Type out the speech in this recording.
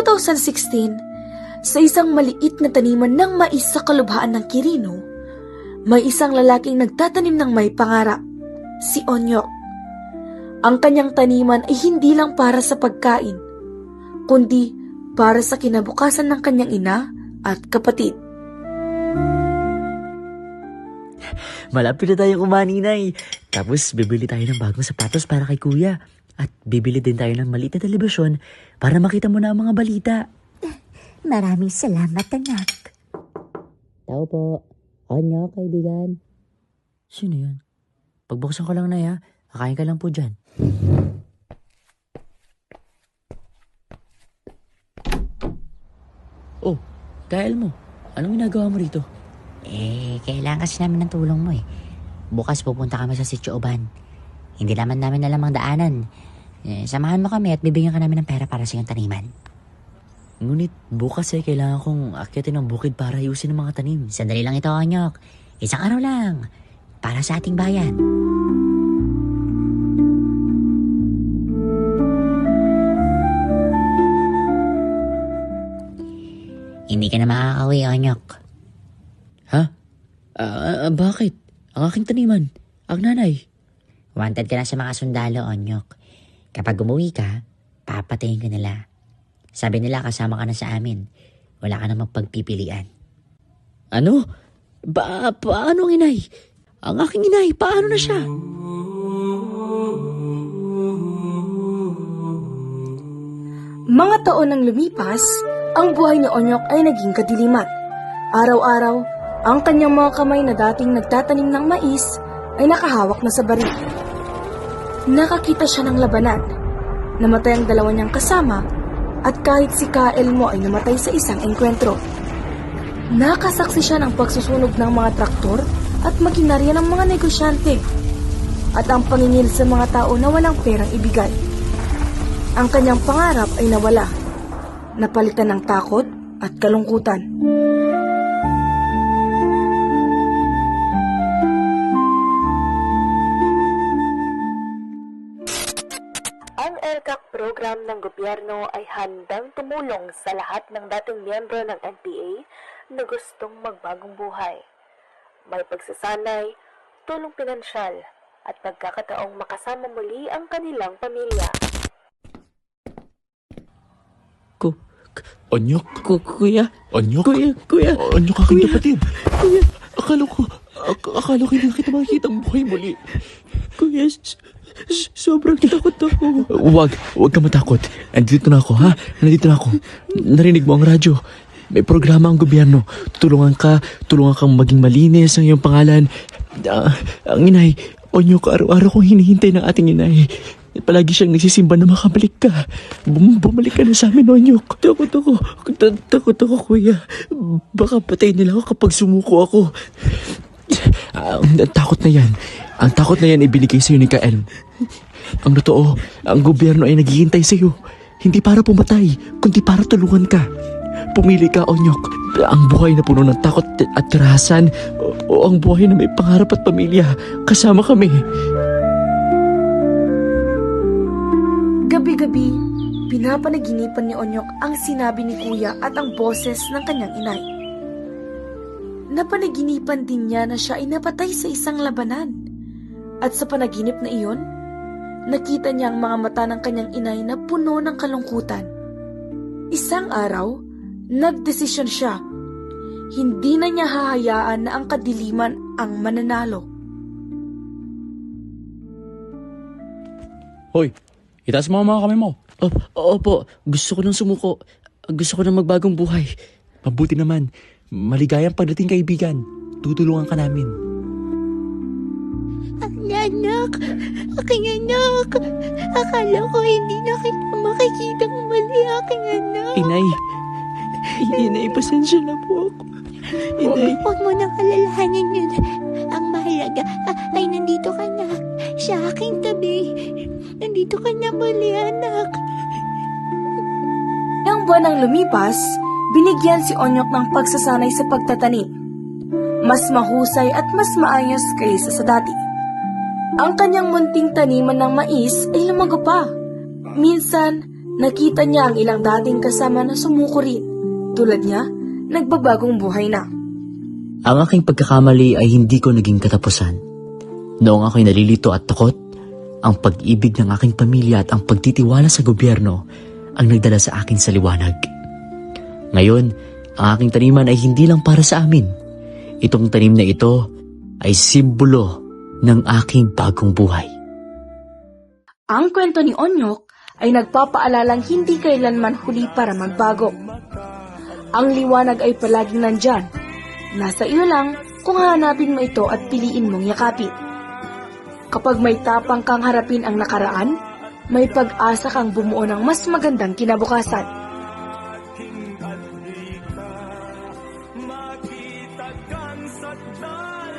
2016, sa isang maliit na taniman ng mais sa kalubhaan ng Quirino, may isang lalaking nagtatanim ng may pangarap, si Onyok. Ang kanyang taniman ay hindi lang para sa pagkain, kundi para sa kinabukasan ng kanyang ina at kapatid. Malapit na tayong umaninay. Tapos bibili tayo ng bagong sapatos para kay kuya. At bibili din tayo ng maliit na telebisyon para makita mo na ang mga balita. Maraming salamat, anak. Tao po. Onyok, kaibigan. Sino yan? Pagbuksan ko lang na ya. Kakain ka lang po dyan. Oh, Kael mo. Anong ginagawa mo rito? Kailangan kasi namin ng tulong mo eh. Bukas pupunta kami sa Sitio Uban. Hindi naman namin alam ang daanan. Samahan mo kami at bibigyan ka namin ng pera para sa iyong taniman. Ngunit bukas kailangan kong akyatin ng bukid para ayusin ang mga tanim. Sandali lang ito, Onyok. Isang araw lang. Para sa ating bayan. Hindi ka na makakauwi, Onyok. Ha? Bakit? Ang aking taniman. Ang nanay. Wanted ka na sa mga sundalo, Onyok. Kapag umuwi ka, papatayin ka nila. Sabi nila kasama ka na sa amin. Wala ka na magpagpipilian. Ano? Paano ang inay? Ang aking inay, paano na siya? Mga taon nang lumipas, ang buhay ni Onyok ay naging kadiliman. Araw-araw, ang kanyang mga kamay na dating nagtatanim ng mais ay nakahawak na sa baril. Nakakita siya ng labanan. Namatay ang dalawa niyang kasama at kahit si Kael mo ay namatay sa isang engkwentro. Nakasaksi siya ng pagsusunog ng mga traktor at makinarya ng mga negosyante at ang pangingil sa mga tao na walang perang ibigay. Ang kanyang pangarap ay nawala, napalitan ng takot at kalungkutan. Ang ERCAC program ng gobyerno ay handang tumulong sa lahat ng dating miyembro ng NPA na gustong magbagong buhay. May pagsasanay, tulong pinansyal, at pagkakataong makasama muli ang kanilang pamilya. Onyok? Kuya? Onyok? Kuya? Onyok, aking kapatid. Kuya? Akala ko hindi na kita makikita ang buhay muli. Kuya, sobrang takot ako. Huwag ka matakot. Nandito na ako, ha? Nandito na ako. Narinig mo ang radyo. May programa ang gobyerno. Tulungan kang maging malinis ang iyong pangalan. Ang inay, Onyok, araw-araw kong hinihintay ng ating inay. Palagi siyang nagsisimba na makabalik ka. Bumalik ka na sa amin, Onyok. Takot ako, kuya. Baka patayin nila ako kapag sumuko ako. Ang takot na yan ibinigay sa'yo ni Kael. Ang totoo, ang gobyerno ay naghihintay sa'yo. Hindi para pumatay, kundi para tulungan ka. Pumili ka, Onyok. Ang buhay na puno ng takot at karahasan o ang buhay na may pangarap at pamilya. Kasama kami. Gabi-gabi, pinapanaginipan ni Onyok ang sinabi ni Kuya at ang boses ng kanyang inay. Napanaginipan din niya na siya ay napatay sa isang labanan. At sa panaginip na iyon, nakita niya ang mga mata ng kanyang inay na puno ng kalungkutan. Isang araw, nagdesisyon siya. Hindi na niya hahayaan na ang kadiliman ang mananalo. Hoy, itaas mo ang mga kamay mo. Opo, gusto ko nang sumuko. Gusto ko nang magbagong buhay. Mabuti naman. Maligayang pagdating, kaibigan. Tutulungan ka namin. Anak! Aking anak! Akala ko hindi na kita makikitang mali, aking anak. Inay, pasensya na po ako. Inay. Huwag mo nang alalahanin yun. Ang mahalaga ay nandito ka na. Sa aking tabi. Nandito ka na muli, anak. Ilang buwan nang lumipas, binigyan si Onyok ng pagsasanay sa pagtatanim. Mas mahusay at mas maayos kaysa sa dati. Ang kanyang munting taniman ng mais ay lumago pa. Minsan, Nakita niya ang ilang dating kasama na sumuko rin. Tulad niya, nagbabagong buhay na. Ang aking pagkakamali ay hindi ko naging katapusan. Noong ako'y nalilito at takot, ang pag-ibig ng aking pamilya at ang pagtitiwala sa gobyerno ang nagdala sa akin sa liwanag. Ngayon, ang aking taniman ay hindi lang para sa amin. Itong tanim na ito ay simbolo ng aking bagong buhay. Ang kwento ni Onyok ay nagpapaalalang hindi kailanman huli para magbago. Ang liwanag ay palaging nandyan. Nasa iyo lang kung hahanapin mo ito at piliin mong yakapin. Kapag may tapang kang harapin ang nakaraan, may pag-asa kang bumuo ng mas magandang kinabukasan. Makita kang sakdal,